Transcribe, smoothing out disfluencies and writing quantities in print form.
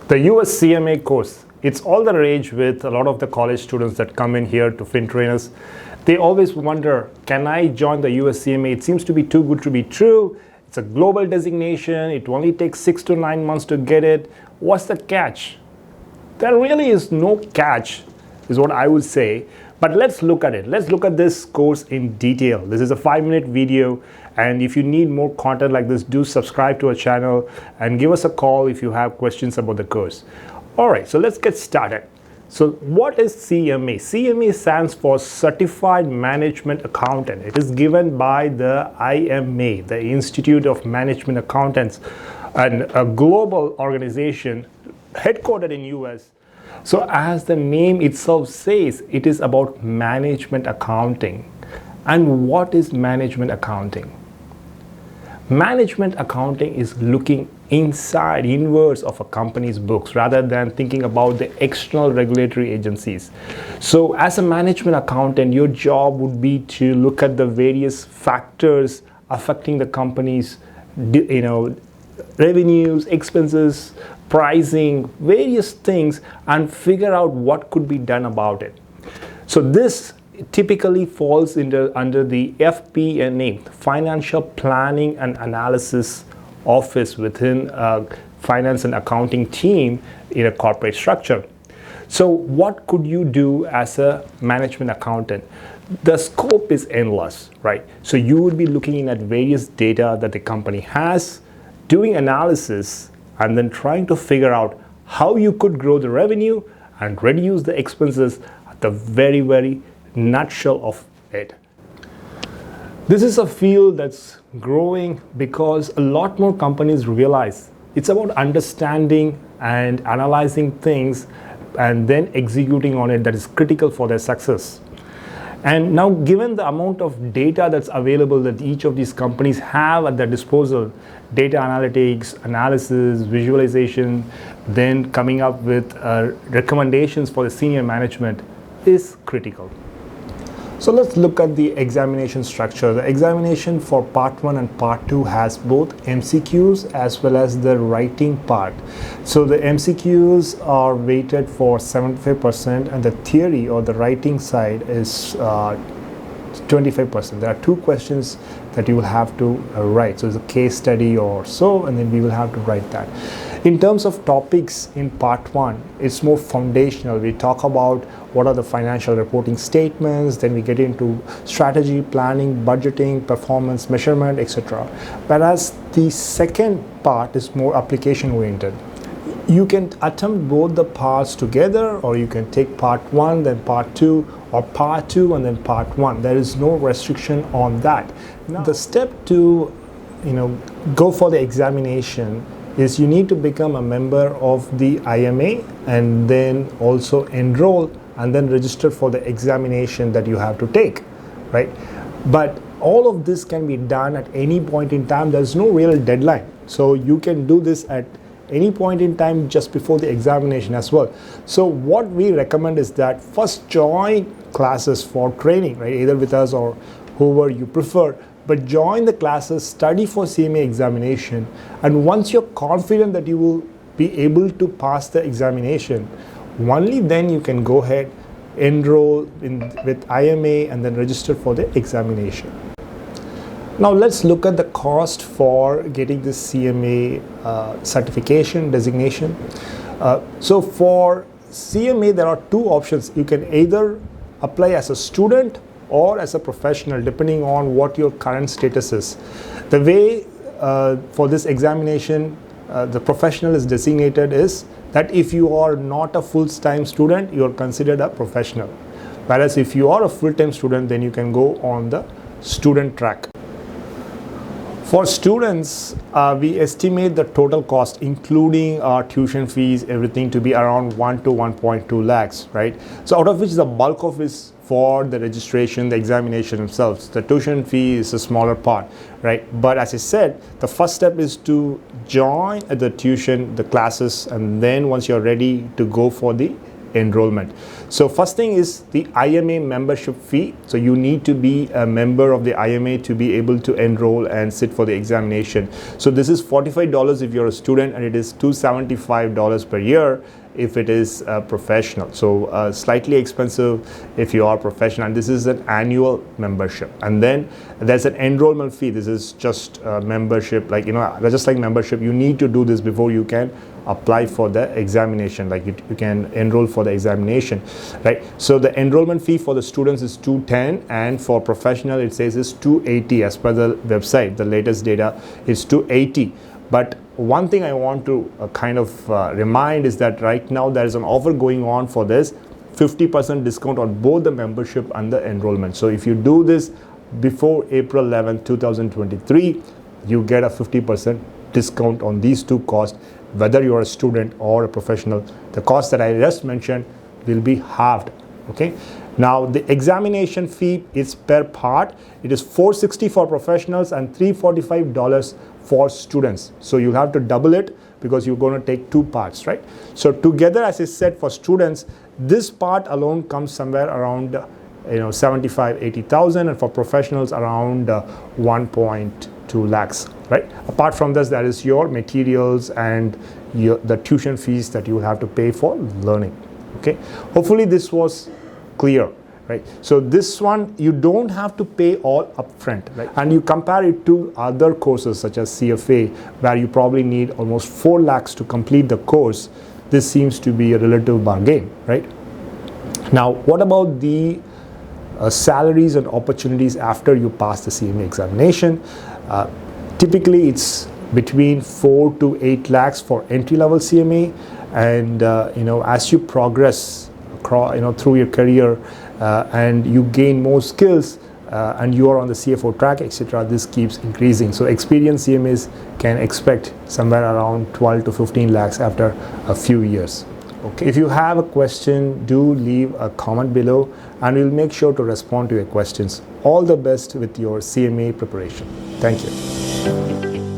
The US CMA course, it's all the rage with a lot of the college students that come in here to fin trainers. They always wonder, can I join the US CMA? It seems to be too good to be true. It's a global designation. It only takes 6 to 9 months to get it. What's the catch? There really is no catch, is what I would say. But let's look at it. Let's look at this course in detail. This is a 5-minute video. And if you need more content like this, do subscribe to our channel and give us a call if you have questions about the course. All right, so let's get started. So what is CMA? CMA stands for Certified Management Accountant. It is given by the IMA, the Institute of Management Accountants, and a global organization headquartered in US. So as the name itself says, it is about management accounting. And what is management accounting? Management accounting is looking inwards of a company's books rather than thinking about the external regulatory agencies. So as a management accountant, your job would be to look at the various factors affecting the company's revenues, expenses, pricing, various things, and figure out what could be done about it. So this typically falls under the FP&A, Financial Planning and Analysis Office within a finance and accounting team in a corporate structure. So what could you do as a management accountant? The scope is endless, right? So you would be looking at various data that the company has, doing analysis, and then trying to figure out how you could grow the revenue and reduce the expenses at the very nutshell of it. This is a field that's growing because a lot more companies realize it's about understanding and analyzing things and then executing on it that is critical for their success. And now, given the amount of data that's available that each of these companies have at their disposal, data analytics, analysis, visualization, then coming up with recommendations for the senior management is critical. So let's look at the examination structure. The examination for part 1 and part 2 has both MCQs as well as the writing part. So the MCQs are weighted for 75% and the theory or the writing side is 25%. There are 2 questions that you will have to write. So it's a case study or so, and then we will have to write that. In terms of topics in part 1, it's more foundational. We talk about what are the financial reporting statements, then we get into strategy, planning, budgeting, performance, measurement, etc. Whereas the second part is more application oriented. You can attempt both the parts together, or you can take part 1, then part 2, or part 2 and then part 1. There is no restriction on that. Now, the step to go for the examination is you need to become a member of the IMA and then also enroll and then register for the examination that you have to take, right? But all of this can be done at any point in time. There's no real deadline. So you can do this at any point in time just before the examination as well. So what we recommend is that first join classes for training, right? Either with us or whoever you prefer. But join the classes, study for CMA examination, and once you're confident that you will be able to pass the examination, only then you can go ahead, enroll with IMA and then register for the examination. Now let's look at the cost for getting this CMA certification designation. So for CMA, there are 2 options. You can either apply as a student or as a professional, depending on what your current status is. The way for this examination, the professional is designated is that if you are not a full-time student, you are considered a professional. Whereas if you are a full-time student, then you can go on the student track. For students, we estimate the total cost, including our tuition fees, everything, to be around 1 to 1.2 lakhs, right? So out of which the bulk of is for the registration, the examination themselves. The tuition fee is a smaller part, right? But as I said, the first step is to join the classes, and then once you're ready to go for the enrollment. So first thing is the IMA membership fee. So you need to be a member of the IMA to be able to enroll and sit for the examination. So this is $45 if you're a student, and it is $275 per year if it is a professional. So slightly expensive if you are professional, and this is an annual membership. And then there's an enrollment fee. This is just membership, like, just like membership, you need to do this before you can apply for the examination. Like you can enroll for the examination, right? So the enrollment fee for the students is $210, and for professional it says is $280. As per the website, the latest data is $280. But one thing I want to remind is that right now there is an offer going on for this, 50% discount on both the membership and the enrollment. So if you do this before April 11, 2023, you get a 50% discount on these two costs, whether you're a student or a professional. The cost that I just mentioned will be halved. Okay. Now the examination fee is per part. It is $460 for professionals and $345 for students. So you have to double it because you're going to take two parts, right? So together, as I said, for students, this part alone comes somewhere around 75,000-80,000, and for professionals around 1.2 lakhs, right? Apart from this, that is your materials and the tuition fees that you will have to pay for learning. Okay, hopefully this was clear, right? So this one you don't have to pay all upfront, right? And you compare it to other courses such as CFA, where you probably need almost 4 lakhs to complete the course. This seems to be a relative bargain, right? Now, what about the salaries and opportunities after you pass the CMA examination? Typically, it's between 4 to 8 lakhs for entry-level CMA, and as you progress through your career and you gain more skills and you are on the CFO track, etc., this keeps increasing. So experienced CMAs can expect somewhere around 12 to 15 lakhs after a few years. Okay. If you have a question, do leave a comment below and we'll make sure to respond to your questions. All the best with your CMA preparation. Thank you.